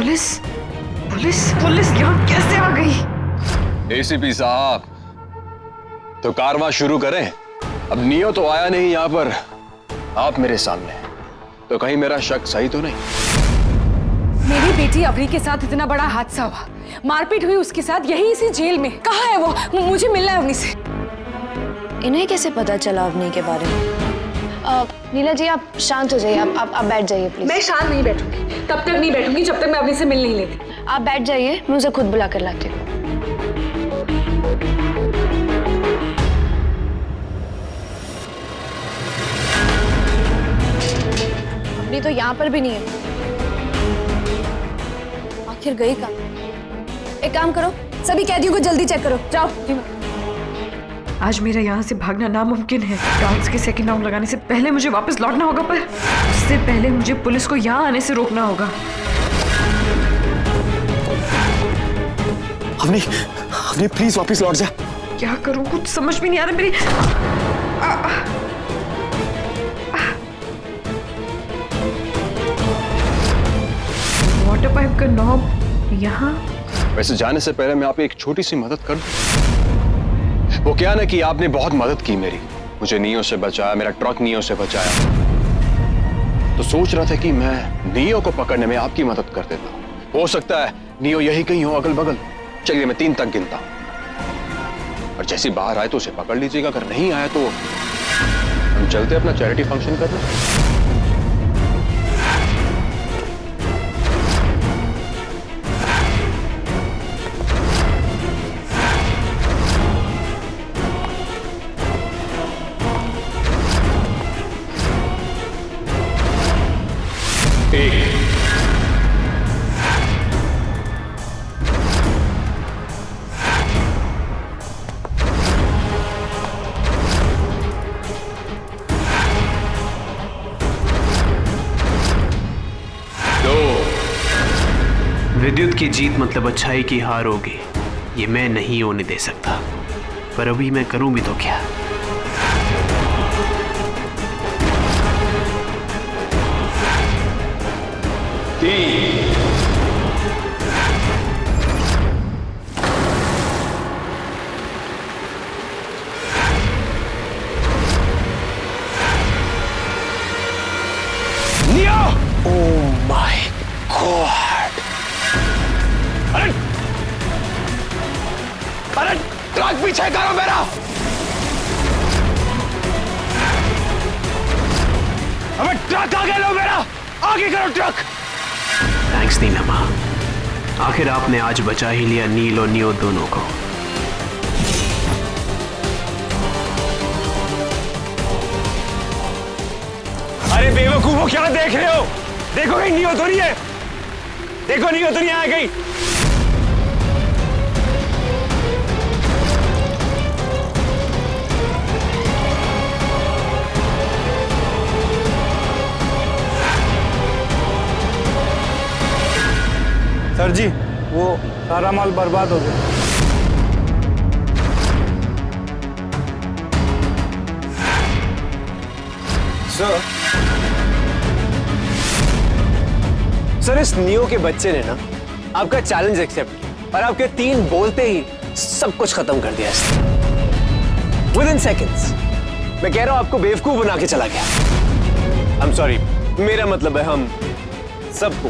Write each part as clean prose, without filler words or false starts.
Police police police यहाँ कैसे आ गई? एसीपी साहब, तो कारवां शुरू करें। अब नियो तो आया नहीं यहाँ पर, आप मेरे सामने, तो कहीं मेरा शक सही तो नहीं? मेरी बेटी अवनी के साथ इतना बड़ा हादसा हुआ, मारपीट हुई उसके साथ, यही इसी जेल में। कहाँ है वो? मुझे मिलना है अवनी से। इन्हें कैसे पता चला अवनी के बारे में? नीला जी आप शांत हो जाइए, आप बैठ जाइए प्लीज। मैं शांत नहीं बैठूंगी, तब तक नहीं बैठूंगी जब तक मैं अवनी से मिल नहीं लेती। आप बैठ जाइए, मैं उसे खुद बुला कर लाती हूँ। अवनी तो यहाँ पर भी नहीं है, आखिर गई कहाँ? एक काम करो, सभी कैदियों को जल्दी चेक करो, जाओ। आज मेरा यहाँ से भागना नामुमकिन है। डांस के सेकंड राउंड लगाने से पहले मुझे वापस लौटना होगा, पर उससे पहले मुझे पुलिस को यहाँ आने से रोकना होगा। अवनी प्लीज वापस लौट जा। क्या करूँ, कुछ समझ भी नहीं आ रहा मेरी। वाटर पाइप का नॉब यहाँ। वैसे जाने से पहले मैं आपकी एक छोटी सी मदद कर दूं। वो क्या ना कि आपने बहुत मदद की मेरी, मुझे नियो से बचाया, मेरा ट्रक नियो से बचाया, तो सोच रहा था कि मैं नियो को पकड़ने में आपकी मदद कर देता हूं। हो सकता है नियो यही कहीं हो अगल बगल। चलिए मैं 3 तक गिनता हूं, और जैसे बाहर आए तो उसे पकड़ लीजिएगा, अगर नहीं आया तो हम चलते अपना चैरिटी फंक्शन करने। विद्युत की जीत मतलब अच्छाई की हार होगी, ये मैं नहीं होने दे सकता। पर अभी मैं करूं भी तो क्या? नियो! Oh my God! अरे ट्रक पीछे करो मेरा! अबे ट्रक आगे लो मेरा! आगे करो ट्रक! थैंक्स नीलमा, आखिर आपने आज बचा ही लिया नील और नियो दोनों को। अरे बेवकूफों, क्या देख रहे हो? देखो कहीं नियो तो नहीं है, देखो नियो तो नहीं आ गई। सर जी, वो सारा माल बर्बाद हो गया। सर इस नियो के बच्चे ने ना आपका चैलेंज एक्सेप्ट किया और आपके 3 बोलते ही सब कुछ खत्म कर दिया इसने। With in seconds. मैं कह रहा हूं आपको बेवकूफ बना के चला गया। आई एम सॉरी, मेरा मतलब है हम सबको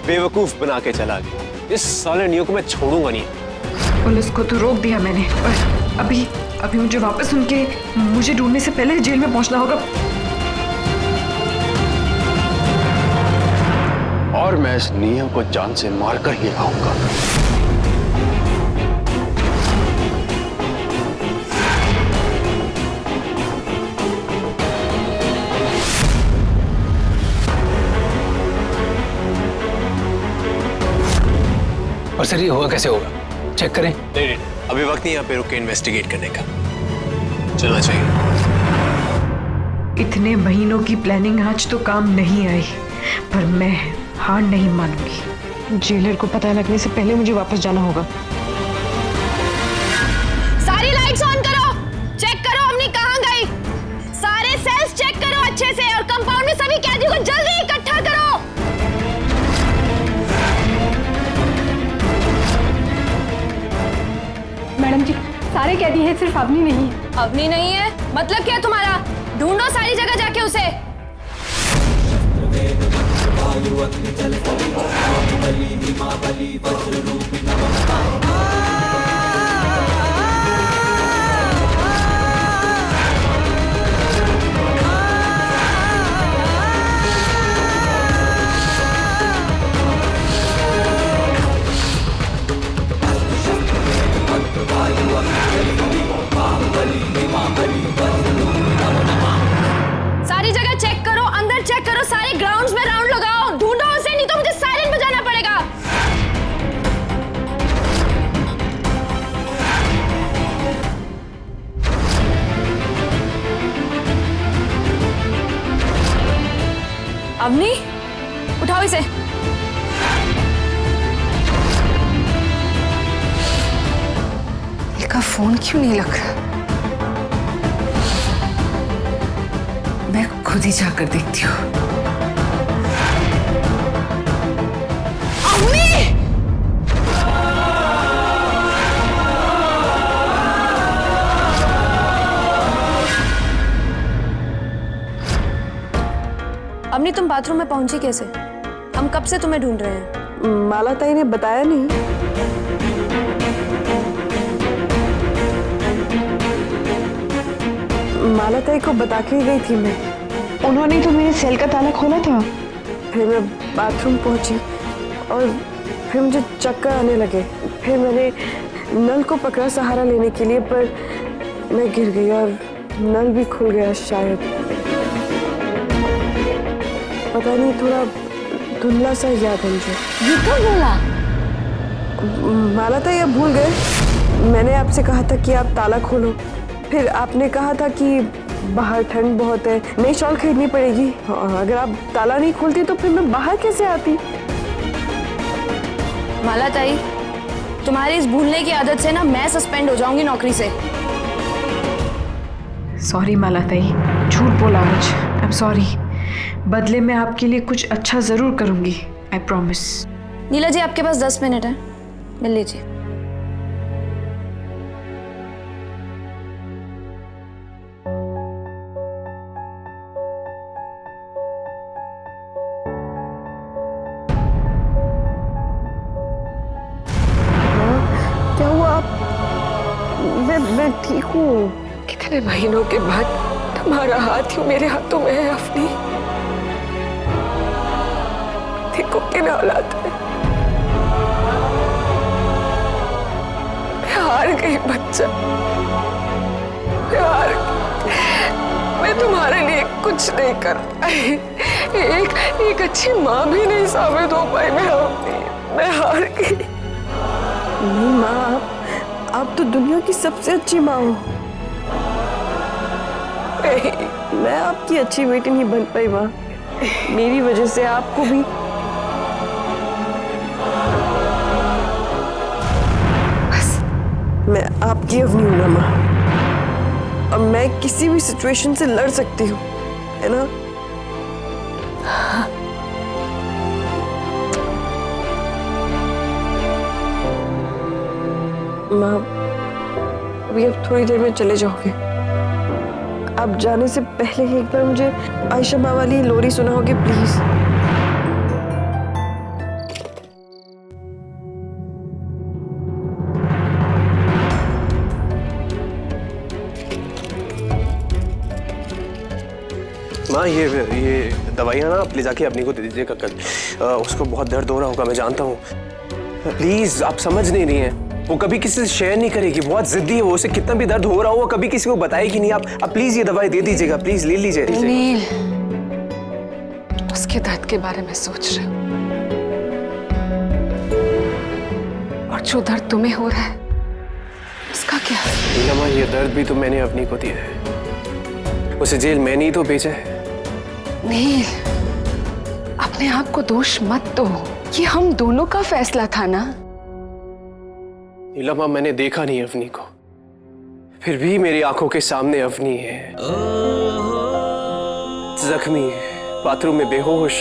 बेवकूफ बना के चला गया। इस साले नियो को मैं छोड़ूंगा नहीं। पुलिस को तो रोक दिया मैंने, पर अभी मुझे वापस उनके मुझे ढूंढने से पहले जेल में पहुंचना होगा। और मैं इस नियो को जान से मारकर ही आऊंगा। और सर ये हुआ कैसे होगा? चेक करें। नहीं, अभी वक्त नहीं यहाँ पे रुक के इन्वेस्टिगेट करने का, चलना चाहिए। इतने महीनों की प्लानिंग आज तो काम नहीं आई, पर मैं हार नहीं मानूंगी। जेलर को पता लगने से पहले मुझे वापस जाना होगा। सारी लाइट्स ऑन करो, चेक करो अवनी कहाँ गई। सारे सेल्स चेक करो अच्छे से, और कंपाउंड में सभी कैदियों को जल्दी इकट्ठा करो। शायद सिर्फ अवनी नहीं है। अवनी नहीं है मतलब क्या तुम्हारा? ढूंढो सारी जगह जाके उसे। सारी जगह चेक करो, अंदर चेक करो, सारे ग्राउंड्स में राउंड लगाओ, ढूंढो उसे, नहीं तो मुझे सायरन बजाना पड़ेगा। अवनी, उठाओ इसे। इसका फोन क्यों नहीं लग रहा? मैं खुद ही जाकर देखती हूँ। अवनी, तुम बाथरूम में पहुंची कैसे? हम कब से तुम्हें ढूंढ रहे हैं। माला ताई ने बताया नहीं। माला ताई को बता के गई थी मैं। उन्होंने तो मेरे सेल का ताला खोला था। फिर मैं बाथरूम पहुंची और फिर मुझे चक्कर आने लगे। फिर मैंने नल को पकड़ा सहारा लेने के लिए, पर मैं गिर गई और नल भी खुल गया शायद। पता नहीं, थोड़ा धुंधला सा याद है मुझे। ये क्यों बोला? माला ताई अब भूल गए। मैंने आपसे कहा था कि आप ताला खोलो, फिर आपने कहा था कि बाहर ठंड बहुत है, नई शॉल खरीदनी पड़ेगी। अगर आप ताला नहीं खोलती तो फिर मैं बाहर कैसे आती? माला ताई, तुम्हारी इस भूलने की आदत से ना मैं सस्पेंड हो जाऊंगी नौकरी से। सॉरी माला ताई, झूठ बोला आज। I am sorry. बदले में आपके लिए कुछ अच्छा जरूर करूंगी, आई प्रॉमिस। नीला जी, आपके पास 10 मिनट है, मिल लीजिए। क्या हुआ? मैं ठीक हूँ। कितने महीनों के बाद तुम्हारा हाथ यूं मेरे हाथों में है अवनी। देखो किन औलाद है। मैं हार गई बच्चा, मैं हार गई। मैं तुम्हारे लिए कुछ नहीं कर पाई, एक अच्छी माँ भी नहीं साबित हो पाई। मैं हार गई। नहीं माँ, आप तो दुनिया की सबसे अच्छी माँ हो। मैं आपकी अच्छी बेटी नहीं बन पाई माँ। मेरी वजह से आपको भी। बस मैं आपकी अवनी हूँ ना माँ। अब मैं किसी भी सिचुएशन से लड़ सकती हूँ, है ना? माँ, अभी अब थोड़ी देर में चले जाओगे। आप जाने से पहले ही एक बार मुझे आयशा माँ वाली लोरी सुनाओगे प्लीज? माँ, ये दवाइयाँ ना आप ले जाके अपनी को दे दीजिएगा कल। उसको बहुत दर्द हो रहा होगा, मैं जानता हूँ। प्लीज, आप समझ नहीं रही हैं। वो कभी किसी से शेयर नहीं करेगी, बहुत जिद्दी है वो। उसे कितना भी दर्द हो रहा हो वो कभी किसी को बताएगी नहीं। आप प्लीज ये दवाई दे दीजिएगा, प्लीज ले लीजिए। नील, उसके दर्द के बारे में सोच रहे हो, और जो दर्द तुम्हें हो रहा है उसका क्या? नीलमा, ये दर्द भी तो मैंने अपनी को दिया है। उसे जेल मैंने ही तो भेजा है। नील, अपने आप को दोष मत दो। ये हम दोनों का फैसला था ना। नीलमा, मैंने देखा नहीं अवनी को, फिर भी मेरी आंखों के सामने अवनी है, जख्मी, बाथरूम में बेहोश।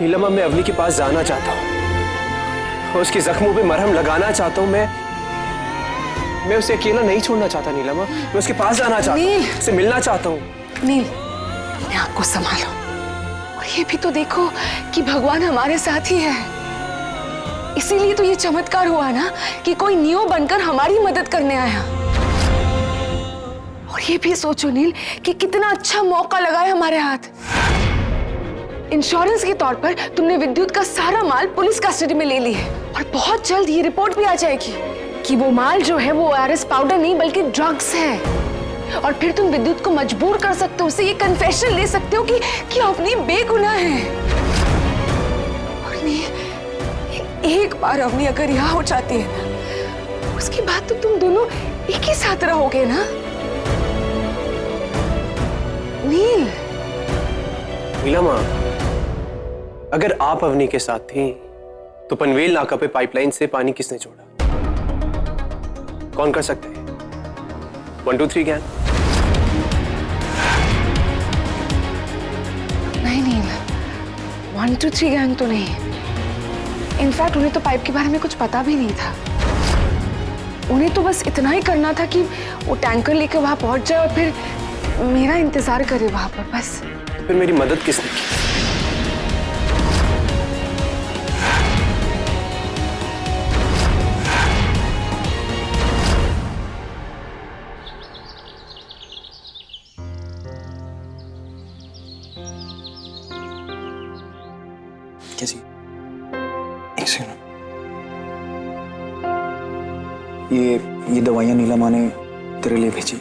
नीलमा, मैं अवनी के पास जाना चाहता हूँ, उसके जख्मों पे मरहम लगाना चाहता हूँ। मैं उसे अकेला नहीं छोड़ना चाहता नीलमा, मैं उसके पास जाना चाहता हूँ, उससे मिलना चाहता हूँ। नील, अपने आप को संभालो और ये भी तो देखो कि भगवान हमारे साथ ही है। इसीलिए तो ये चमत्कार हुआ ना कि कोई नियो बनकर हमारी मदद करने आया। और ये भी सोचो नील कि कितना अच्छा मौका लगा है हमारे हाथ। इंश्योरेंस के तौर पर तुमने विद्युत का सारा माल पुलिस कस्टडी में ले ली है और बहुत जल्द ये रिपोर्ट भी आ जाएगी कि वो माल जो है वो ORS पाउडर नहीं बल्कि ड्रग्स है। और फिर तुम विद्युत को मजबूर कर सकते हो, उससे ये कन्फेशन ले सकते हो कि अवनी बेगुनाह है। और एक बार अवनी अगर यहाँ हो जाती है ना, उसके बाद तो तुम दोनों एक ही साथ रहोगे ना। नील, नीलमा, अगर आप अवनी के साथ थी तो पनवेल नाका पे पाइपलाइन से पानी किसने छोड़ा? कौन कर सकते हैं? 1 2 3 गैंग? नहीं 1 2 3 गैंग तो नहीं। इनफैक्ट उन्हें तो पाइप के बारे में कुछ पता भी नहीं था। उन्हें तो बस इतना ही करना था कि वो टैंकर लेकर वहां पहुंच जाए और फिर मेरा इंतजार करे वहां पर, बस। फिर मेरी मदद किसने की? कैसी? एक सेकंड। ये दवाइयां नीलमा ने तेरे लिए भेजी।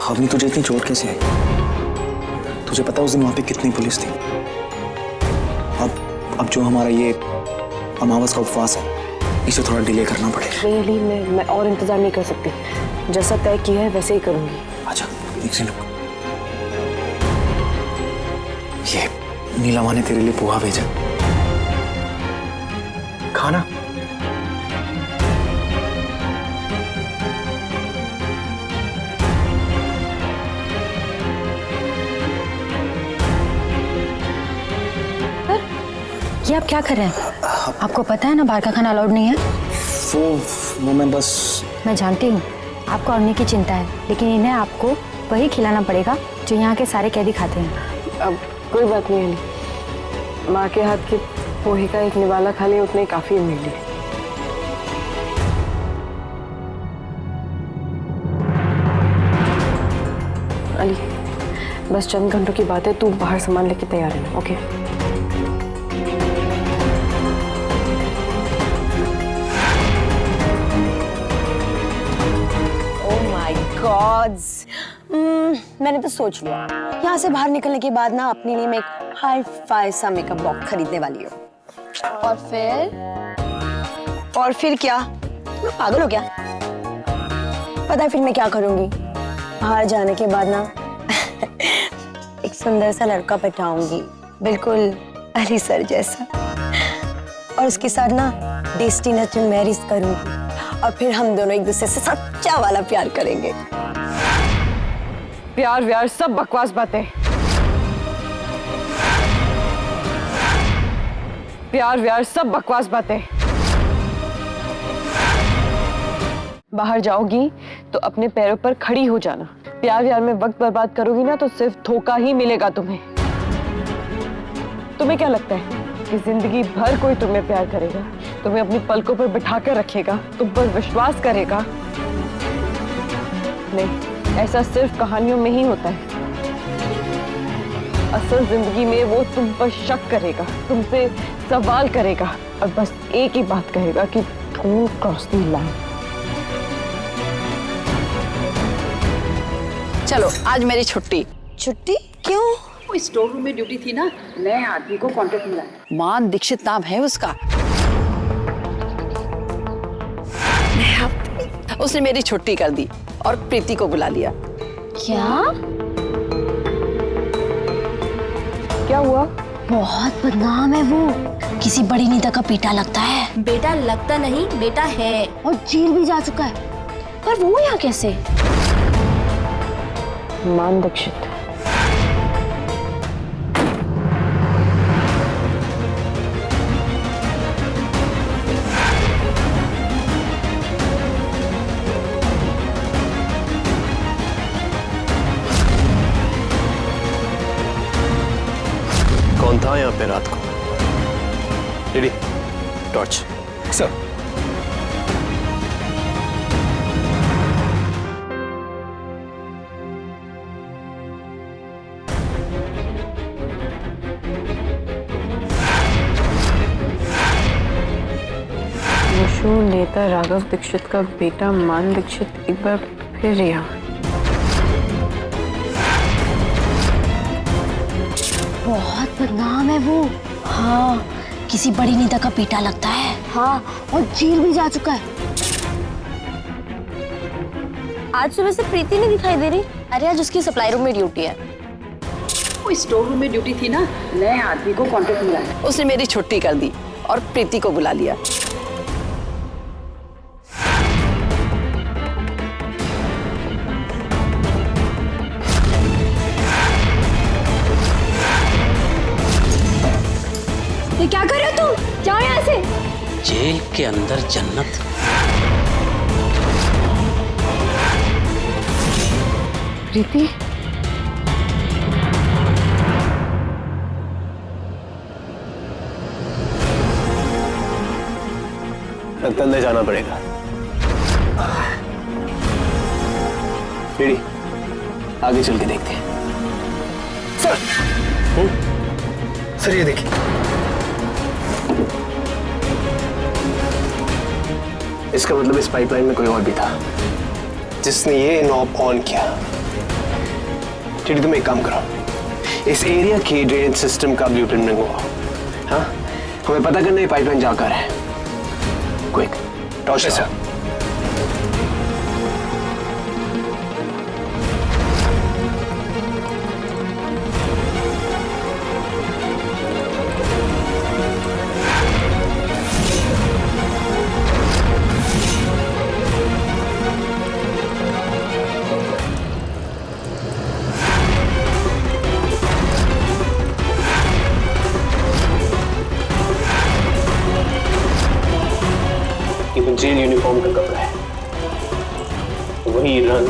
अवनी तुझे इतनी चोट कैसे आई? तुझे पता उस दिन वहां पे कितनी पुलिस थी? अब जो हमारा ये अमावस का उपवास है, इसे थोड़ा डिले करना पड़ेगा। नहीं अली, मैं और इंतजार नहीं कर सकती। जैसा तय किया है वैसे ही करूंगी। अच्छा, एक सेकंड। ये नीलमा ने तेरे लिए पोहा भेजा, खाना। ये आप क्या कर रहे हैं? आपको पता है ना बाहर का खाना अलाउड नहीं है। वो मैं बस। मैं जानती हूँ आपको अवनी की चिंता है, लेकिन इन्हें आपको वही खिलाना पड़ेगा जो यहाँ के सारे कैदी खाते हैं। अब कोई बात नहीं अली, माँ के हाथ के पोहे का एक निवाला खा लिया, उतने काफी है मेरे लिए। अली, बस चंद घंटों की बात है, तू बाहर सामान लेके तैयार रहना, ओके? गॉड्स, मैंने तो सोच लिया यहाँ से बाहर निकलने के बाद ना अपने लिए मैं एक हाई फाई सा मेकअप बॉक्स खरीदने वाली हूँ। और फिर क्या? मैं पागल हो क्या? पता है फिर मैं क्या करूंगी? बाहर जाने के बाद ना एक सुंदर सा लड़का पटाऊंगी, बिल्कुल अली सर जैसा, और उसके साथ ना डेस्टिनेशन मैरिज करूंगी और फिर हम दोनों एक दूसरे से सच्चा वाला प्यार करेंगे। प्यार व्यार सब बकवास बातें। प्यार व्यार सब बकवास बातें। बाहर जाओगी तो अपने पैरों पर खड़ी हो जाना। प्यार व्यार में वक्त बर्बाद करोगी ना तो सिर्फ धोखा ही मिलेगा तुम्हें। तुम्हें क्या लगता है कि जिंदगी भर कोई तुम्हें प्यार करेगा, तुम्हें अपनी पलकों पर बिठा कर रखेगा, तुम पर विश्वास करेगा? नहीं, ऐसा सिर्फ कहानियों में ही होता है। असल जिंदगी में वो तुम पर शक करेगा, तुमसे सवाल करेगा और बस एक ही बात कहेगा कि डोंट क्रॉस द लाइन। चलो आज मेरी छुट्टी। छुट्टी क्यों? वो स्टोर रूम में ड्यूटी थी ना, नए आदमी को कॉन्ट्रैक्ट मिला। मान दीक्षित नाम है उसका। उसने मेरी छुट्टी कर दी और प्रीति को बुला लिया। क्या? क्या हुआ? बहुत बदनाम है वो, किसी बड़ी नेता का बेटा लगता है। बेटा लगता नहीं, बेटा है। और जेल भी जा चुका है। पर वो यहाँ कैसे? मान दीक्षित। कहाँ यहाँ पे रात को? Ready, torch. सर वशु नेता राघव दीक्षित का बेटा मान दीक्षित एक बार फिर यहाँ। बहुत बदनाम है वो। हाँ, किसी बड़ी नेता का बेटा लगता है। हाँ, और जेल भी जा चुका है। आज सुबह से प्रीति नहीं दिखाई दे रही। अरे आज उसकी सप्लाई रूम में ड्यूटी है। वो स्टोर रूम में ड्यूटी थी ना, नए आदमी को कॉन्ट्रैक्ट मिला है, उसने मेरी छुट्टी कर दी और प्रीति को बुला लिया। ये क्या कर रहे हो तुम? जाओ यहाँ से। जेल के अंदर जन्नत। प्रीति, लगता अंदर जाना पड़ेगा। रेडी, आगे चल के देखते हैं। सर ये देखिए, इसका मतलब इस पाइपलाइन में कोई और भी था जिसने ये नॉब ऑन किया। ठीक, तुम एक काम करो, इस एरिया के ड्रेनेज सिस्टम का ब्लूप्रिंट मंगवाओ। हाँ, हमें पता करना है पाइपलाइन जाकर है। Quick, torch sir. Jail uniform का कपड़ा है, वही रंग,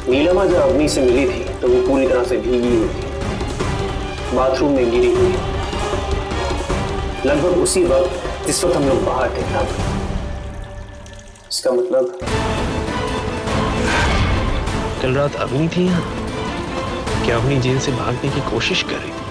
नीलमा जब अग्नि से मिली थी तो वो पूरी तरह से भीगी हुई थी, बाथरूम में गिरी हुई, लगभग उसी वक्त जिस वक्त हम लोग बाहर थे। तब इसका मतलब कल रात अग्नि थी यहाँ। क्या अग्नि जेल से भागने की कोशिश कर रही थी?